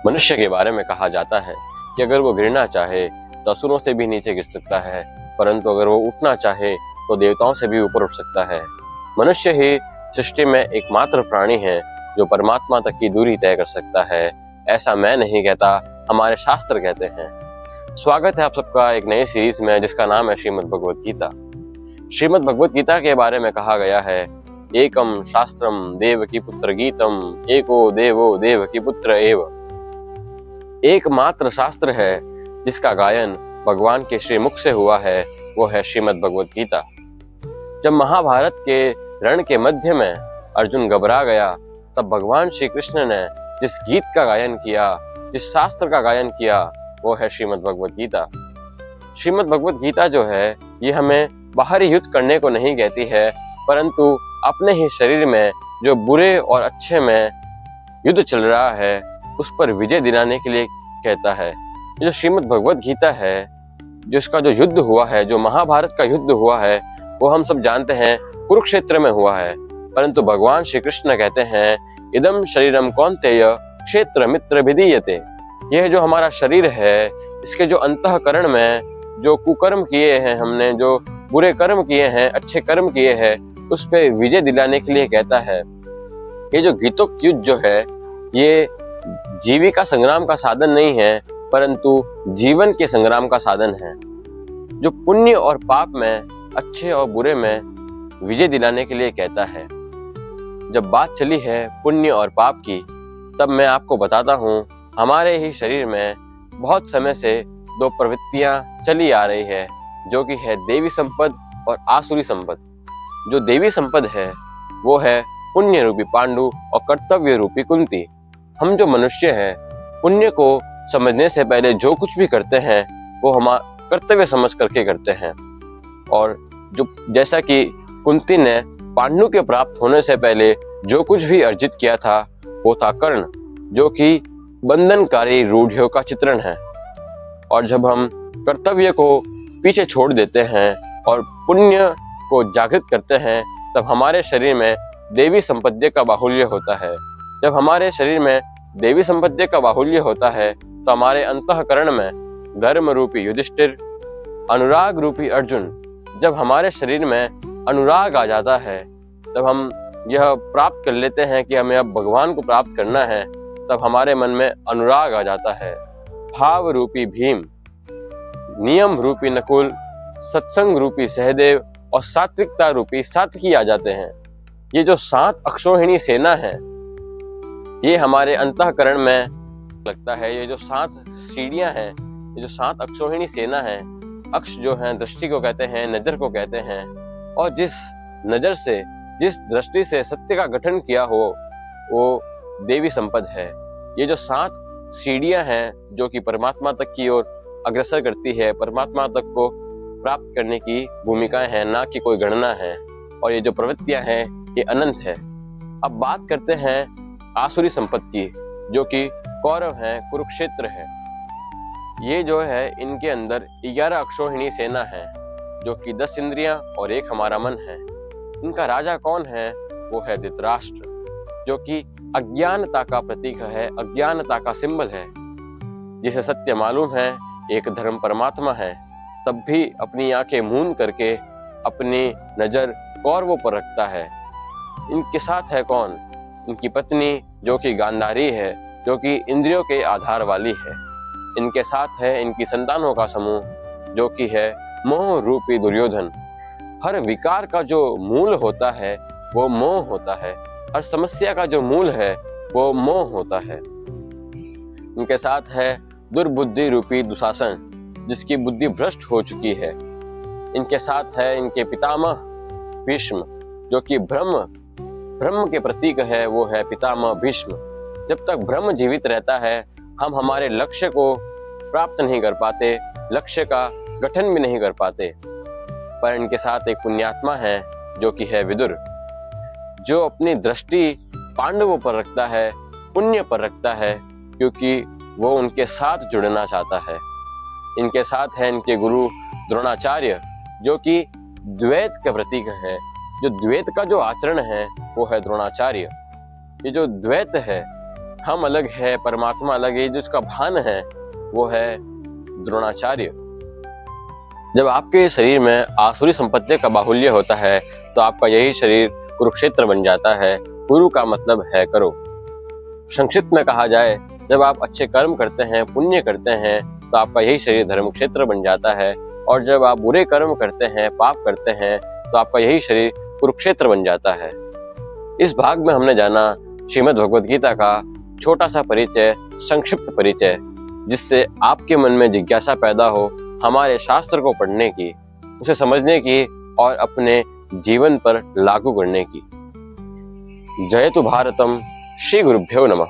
मनुष्य के बारे में कहा जाता है कि अगर वो गिरना चाहे तो असुरों से भी नीचे गिर सकता है, परंतु अगर वो उठना चाहे तो देवताओं से भी ऊपर उठ सकता है। मनुष्य ही सृष्टि में एकमात्र प्राणी है जो परमात्मा तक की दूरी तय कर सकता है। ऐसा मैं नहीं कहता, हमारे शास्त्र कहते हैं। स्वागत है आप सबका एक नई सीरीज में जिसका नाम है श्रीमद् भगवद गीता। श्रीमद् भगवद गीता के बारे में कहा गया है, एकम शास्त्रम देवकी पुत्र गीतम, एको देवो देवकी पुत्र एव। एकमात्र शास्त्र है जिसका गायन भगवान के श्रीमुख से हुआ है, वो है श्रीमद् भगवद गीता। जब महाभारत के रण के मध्य में अर्जुन घबरा गया, तब भगवान श्री कृष्ण ने जिस गीत का गायन किया, जिस शास्त्र का गायन किया, वो है श्रीमद् भगवद गीता। श्रीमद् भगवद गीता जो है, ये हमें बाहरी युद्ध करने को नहीं कहती है, परंतु अपने ही शरीर में जो बुरे और अच्छे में युद्ध चल रहा है उस पर विजय दिलाने के लिए कहता है। जो श्रीमद् भगवद गीता है, जिसका जो युद्ध हुआ है, जो महाभारत का युद्ध हुआ है, वो हम सब जानते हैं कुरुक्षेत्र में हुआ है। परंतु भगवान श्री कृष्ण कहते हैं, इदम शरीरम कौन्तेय क्षेत्र मित्र विधीयते। यह जो हमारा शरीर है, इसके जो अंतःकरण में जो कुकर्म किए हैं हमने, जो बुरे कर्म किए हैं, अच्छे कर्म किए हैं, उस पे विजय दिलाने के लिए कहता है। ये जो गीतोक्त युद्ध जो है, ये जीविका संग्राम का साधन नहीं है, परंतु जीवन के संग्राम का साधन है, जो पुण्य और पाप में, अच्छे और बुरे में विजय दिलाने के लिए कहता है। जब बात चली है पुण्य और पाप की, तब मैं आपको बताता हूँ, हमारे ही शरीर में बहुत समय से दो प्रवृत्तियां चली आ रही है, जो कि है देवी संपद और आसुरी संपद। जो देवी संपद है वो है पुण्य रूपी पांडु और कर्तव्य रूपी कुंती। हम जो मनुष्य हैं, पुण्य को समझने से पहले जो कुछ भी करते हैं वो हम कर्तव्य समझ करके करते हैं। और जो जैसा कि कुंती ने पांडु के प्राप्त होने से पहले जो कुछ भी अर्जित किया था, वो था कर्ण, जो कि बंधनकारी रूढ़ियों का चित्रण है। और जब हम कर्तव्य को पीछे छोड़ देते हैं और पुण्य को जागृत करते हैं, तब हमारे शरीर में देवी संपद्य का बाहुल्य होता है। जब हमारे शरीर में देवी संपद्य का बाहुल्य होता है, तो हमारे अंतःकरण में धर्म रूपी युधिष्ठिर, अनुराग रूपी अर्जुन, जब हमारे शरीर में अनुराग आ जाता है, तब हम यह प्राप्त कर लेते हैं कि हमें अब भगवान को प्राप्त करना है, तब हमारे मन में अनुराग आ जाता है। भाव रूपी भीम, नियम रूपी नकुल, सत्संग रूपी सहदेव और सात्विकता रूपी सात्विकी आ जाते हैं। ये जो 7 अक्षौहिणी सेना है, ये हमारे अंतःकरण में लगता है। ये जो 7 सीढ़ियां हैं, ये जो 7 अक्षौहिणी सेना है, अक्ष जो है दृष्टि को कहते हैं, नजर को कहते हैं, और जिस नजर से, जिस दृष्टि से सत्य का गठन किया हो, वो देवी संपद है। ये जो 7 सीढ़ियां हैं जो कि परमात्मा तक की ओर अग्रसर करती है, परमात्मा तक को प्राप्त करने की भूमिकाएं हैं, ना कि कोई गणना है। और ये जो प्रवृत्तियां हैं, ये अनंत है। अब बात करते हैं आसुरी संपत्ति, जो कि कौरव है, कुरुक्षेत्र है। ये जो है, इनके अंदर 11 अक्षौहिणी सेना है, जो कि 10 इंद्रियां और 1 हमारा मन है। इनका राजा कौन है? वो है धृतराष्ट्र, जो कि अज्ञानता का प्रतीक है, अज्ञानता का सिंबल है। जिसे सत्य मालूम है, एक धर्म परमात्मा है, तब भी अपनी आंखें मूंद करके अपनी नजर कौरवों पर रखता है। इनके साथ है कौन? इनकी पत्नी, जो कि गांधारी है, जो कि इंद्रियों के आधार वाली है। इनके साथ है इनकी संतानों का समूह, जो कि है मोह रूपी दुर्योधन। हर विकार का जो मूल होता है वो मोह होता है, हर समस्या का जो मूल है वो मोह होता है। इनके साथ है दुर्बुद्धि रूपी दुशासन, जिसकी बुद्धि भ्रष्ट हो चुकी है। इनके साथ है इनके पितामह भीष्म, जो कि ब्रह्म के प्रतीक है, वो है पितामह भीष्म। जब तक ब्रह्म जीवित रहता है, हम हमारे लक्ष्य को प्राप्त नहीं कर पाते, लक्ष्य का गठन भी नहीं कर पाते। पर इनके साथ एक पुण्यात्मा है, जो कि है विदुर, जो अपनी दृष्टि पांडवों पर रखता है, पुण्य पर रखता है, क्योंकि वो उनके साथ जुड़ना चाहता है। इनके साथ है इनके गुरु द्रोणाचार्य, जो कि द्वैत का प्रतीक है। जो द्वैत का जो आचरण है वो है द्रोणाचार्य। ये जो द्वैत है, हम अलग है, परमात्मा अलग है, जिसका भान है वो है द्रोणाचार्य। जब आपके शरीर में आसुरी संपत्ति का बाहुल्य होता है तो आपका यही शरीर कुरुक्षेत्र बन जाता है। कुरु का मतलब है करो। संक्षिप्त में कहा जाए, जब आप अच्छे कर्म करते हैं, पुण्य करते हैं, तो आपका यही शरीर धर्मक्षेत्र बन जाता है। और जब आप बुरे कर्म करते हैं, पाप करते हैं, तो आपका यही शरीर कुरुक्षेत्र बन जाता है। इस भाग में हमने जाना श्रीमद् भगवद गीता का छोटा सा परिचय, संक्षिप्त परिचय, जिससे आपके मन में जिज्ञासा पैदा हो हमारे शास्त्र को पढ़ने की, उसे समझने की और अपने जीवन पर लागू करने की। जयतु भारतम। श्री गुरुभ्यो नमः।